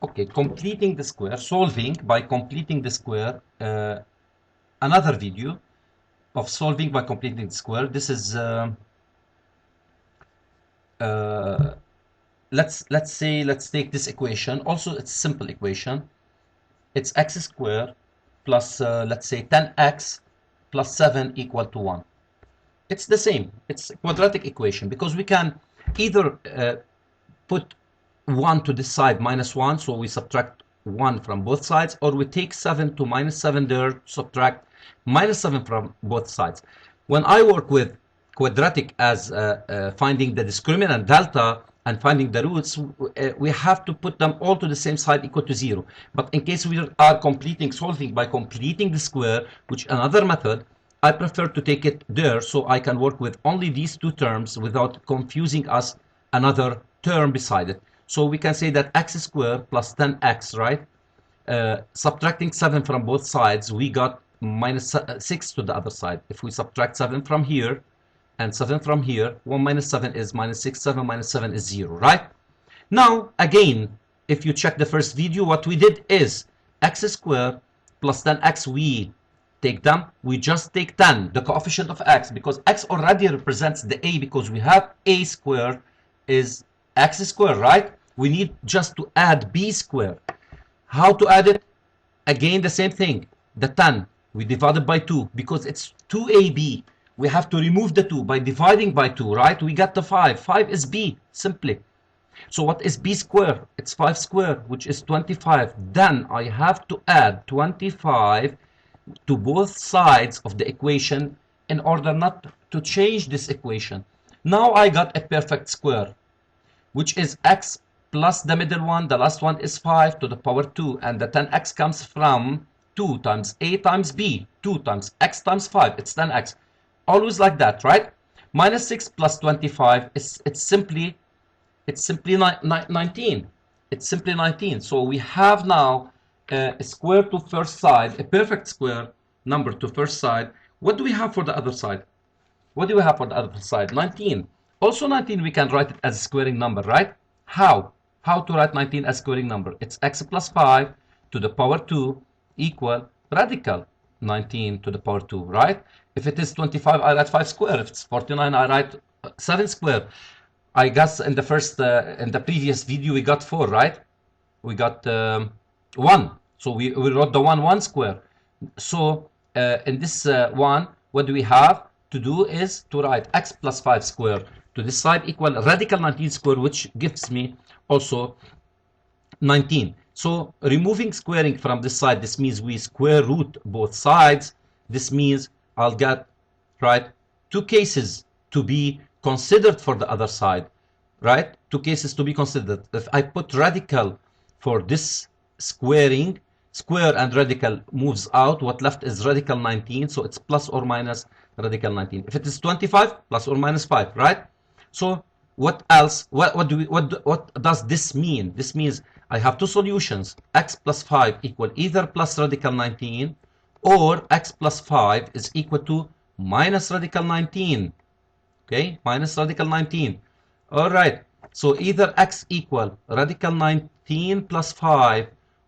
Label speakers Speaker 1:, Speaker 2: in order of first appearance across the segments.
Speaker 1: Okay, completing the square, solving by completing the square, another video of solving by completing the square. This is uh, let's take this equation. Also, it's a simple equation. It's x squared plus let's say 10x plus 7 equal to 1. It's the same. It's a quadratic equation because we can either put 1 to this side minus 1, so we subtract 1 from both sides, or we take 7 to minus 7 there, subtract minus 7 from both sides. When I work with quadratic as finding the discriminant delta and finding the roots, we have to put them all to the same side equal to 0. But in case we are solving by completing the square, which another method, I prefer to take it there so I can work with only these two terms without confusing us another term beside it. So we can say that x squared plus 10x, right? Subtracting 7 from both sides, we got minus 6 to the other side. If we subtract 7 from here and 7 from here, 1 minus 7 is minus 6, 7 minus 7 is 0, right? Now, again, if you check the first video, what we did is x squared plus 10x, we take them, we just take 10, the coefficient of x, because x already represents the a, because we have a squared is x squared, right? We need just to add b squared. How to add it? Again, the same thing. The 10, we divided by 2, because it's 2ab. We have to remove the 2 by dividing by 2, right? We got the 5. 5 is b, simply. So what is b squared? It's 5 squared, which is 25. Then I have to add 25 to both sides of the equation in order not to change this equation. Now I got a perfect square, which is x plus the middle one, the last one is 5 to the power 2, and the 10x comes from 2 times a times b, 2 times x times 5, it's 10x. Always like that, right? Minus 6 plus 25, it's simply 19. It's simply 19. So we have now a square to first side, a perfect square number to first side. What do we have for the other side? What do we have for the other side? 19. Also 19, we can write it as a squaring number, right? How? How to write 19 as squaring number? It's x plus 5 to the power 2 equal radical 19 to the power 2, right? If it is 25, I write 5 square. If it's 49, I write 7 square. I guess in the first, in the previous video, we got 4, right? We got 1. So we wrote the 1 square. So in this one, what do we have to do is to write x plus 5 square to this side equal radical 19 square, which gives me also 19. So removing squaring from this side, this means we square root both sides. This means I'll get, right, 2 cases to be considered for the other side, right? 2 cases to be considered. If I put radical for this squaring, square and radical moves out, what left is radical 19, so it's plus or minus radical 19. If it is 25, plus or minus 5, right? So what else? What does this mean? This means I have 2 solutions. X plus 5 equal either plus radical 19 or x plus 5 is equal to minus radical 19. Okay, minus radical 19. All right, so either x equal radical 19 plus 5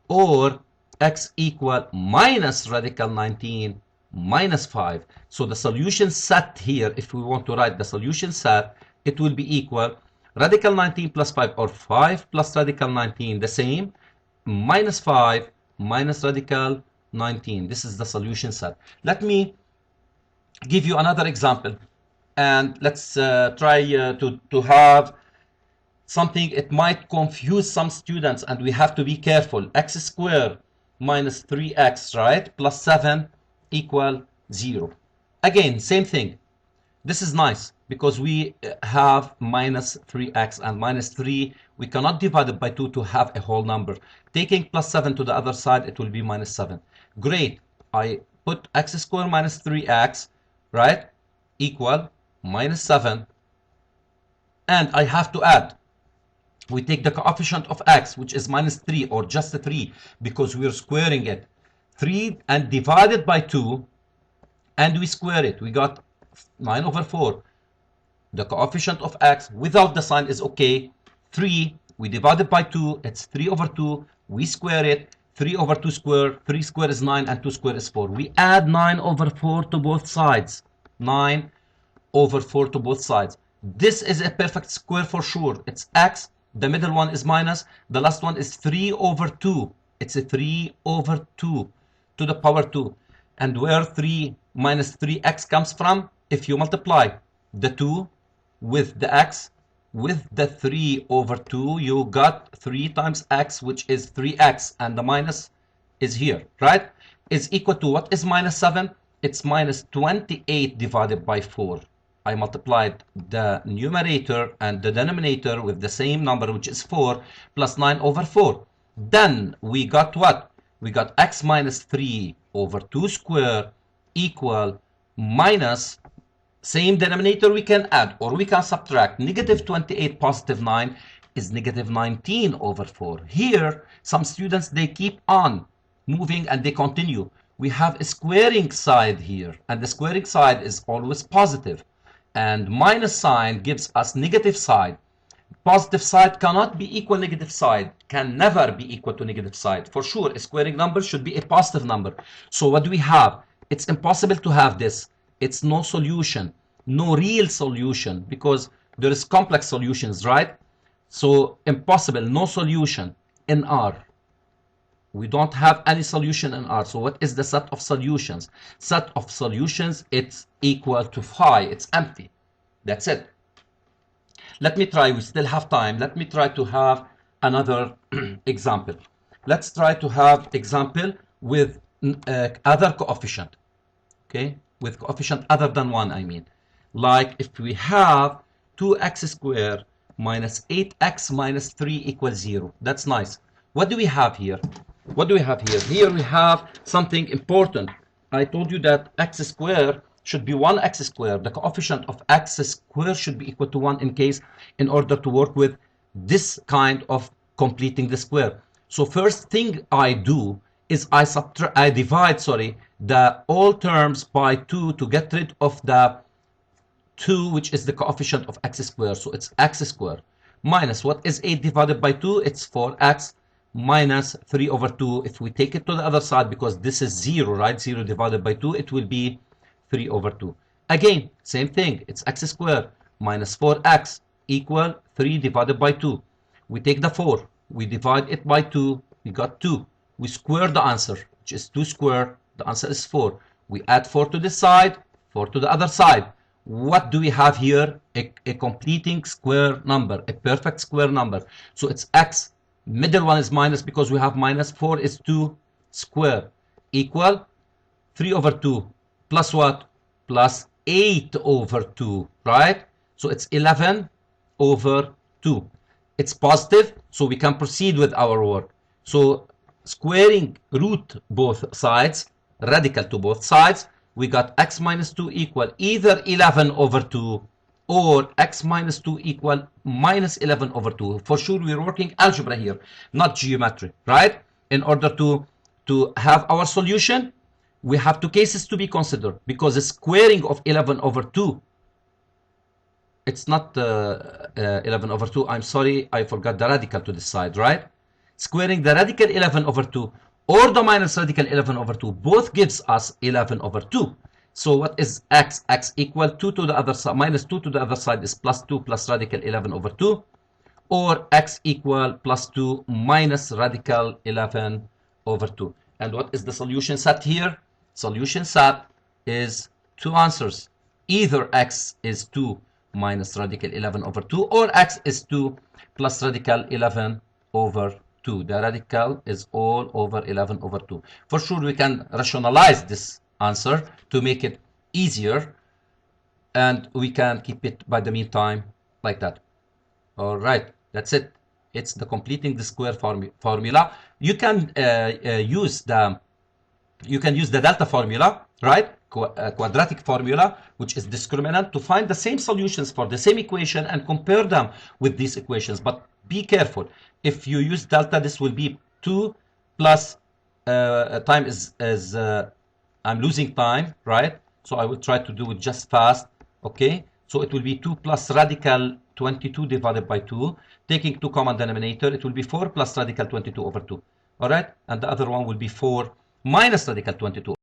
Speaker 1: or x equal minus radical 19 minus 5. So the solution set here, if we want to write the solution set, it will be equal radical 19 plus 5 or 5 plus radical 19, the same, minus 5 minus radical 19. This is the solution set. Let me give you another example, and let's try to have something. It might confuse some students, and we have to be careful. X squared minus 3x, right, plus 7 equal 0. Again, same thing. This is nice because we have minus 3x and minus 3. We cannot divide it by 2 to have a whole number. Taking plus 7 to the other side, it will be minus 7. Great. I put x squared minus 3x, right, equal minus 7. And I have to add. We take the coefficient of x, which is minus 3 or just 3 because we're squaring it. 3 and divided by 2, and we square it. We got 9 over 4. The coefficient of x without the sign is okay. 3, we divided by 2, it's 3 over 2. We square it. 3 over 2 square, 3 square is 9 and 2 square is 4. We add 9 over 4 to both sides. 9 over 4 to both sides. This is a perfect square for sure. It's x, the middle one is minus, the last one is 3 over 2. It's a 3 over 2 to the power 2. And where 3 minus 3x comes from, if you multiply the 2 with the x, with the 3 over 2, you got 3 times x, which is 3x, and the minus is here, right? Is equal to, what is minus 7? It's minus 28 divided by 4. I multiplied the numerator and the denominator with the same number, which is 4, plus 9 over 4. Then we got what? We got x minus 3 over 2 square equal minus, same denominator we can add or we can subtract. Negative 28 positive 9 is negative 19 over 4. Here, some students, they keep on moving and they continue. We have a squaring side here, and the squaring side is always positive. And minus sign gives us negative side. Positive side cannot be equal negative side, can never be equal to negative side. For sure, a squaring number should be a positive number. So what do we have? It's impossible to have this. It's no solution, no real solution, because there is complex solutions, right? So impossible, no solution in R. We don't have any solution in R. So what is the set of solutions? Set of solutions, it's equal to phi. It's empty. That's it. Let me try. We still have time. Let me try to have another example. Let's try to have example with other coefficient. Okay, with coefficient other than 1, I mean. Like if we have 2x squared minus 8x minus 3 equals 0. That's nice. What do we have here? What do we have here? Here we have something important. I told you that x squared should be 1x squared. The coefficient of x squared should be equal to 1 in order to work with this kind of completing the square. So first thing I do is I divide the all terms by 2 to get rid of the 2, which is the coefficient of x squared. So it's x squared minus, what is 8 divided by 2? It's 4x minus 3 over 2. If we take it to the other side, because this is 0, right? 0 divided by 2, it will be 3 over 2. Again, same thing. It's x squared minus 4x equal 3 divided by 2. We take the 4. We divide it by 2. We got 2. We square the answer, which is 2 squared. The answer is 4. We add 4 to this side, 4 to the other side. What do we have here? A completing square number, a perfect square number. So it's x. Middle one is minus because we have minus. 4 is 2 square equal 3 over 2 plus what? Plus 8 over 2, right? So it's 11 over 2. It's positive, so we can proceed with our work. So squaring root both sides, radical to both sides, we got x minus 2 equal either 11 over 2 or x minus 2 equal minus 11 over 2. For sure, we're working algebra here, not geometry, right? In order to have our solution, we have two cases to be considered, because the squaring of 11 over 2, it's not 11 over 2. I'm sorry, I forgot the radical to this side, right? Squaring the radical 11 over 2 or the minus radical 11 over 2, both gives us 11 over 2. So what is x? X equal 2 to the other side, minus 2 to the other side is plus 2 plus radical 11 over 2. Or x equal plus 2 minus radical 11 over 2. And what is the solution set here? Solution set is two answers. Either x is 2 minus radical 11 over 2, or x is 2 plus radical 11 over 2. The radical is all over 11 over 2. For sure, we can rationalize this answer to make it easier, and we can keep it by the meantime like that. All right, that's it. It's the completing the square formula. You can use the delta formula, right? Quadratic formula, which is discriminant, to find the same solutions for the same equation and compare them with these equations. But be careful. If you use delta, this will be 2 plus time is I'm losing time, right? So I will try to do it just fast. Okay, so it will be 2 plus radical 22 divided by 2. Taking 2 common denominator, it will be 4 plus radical 22 over 2. All right, and the other one will be 4 minus radical 22.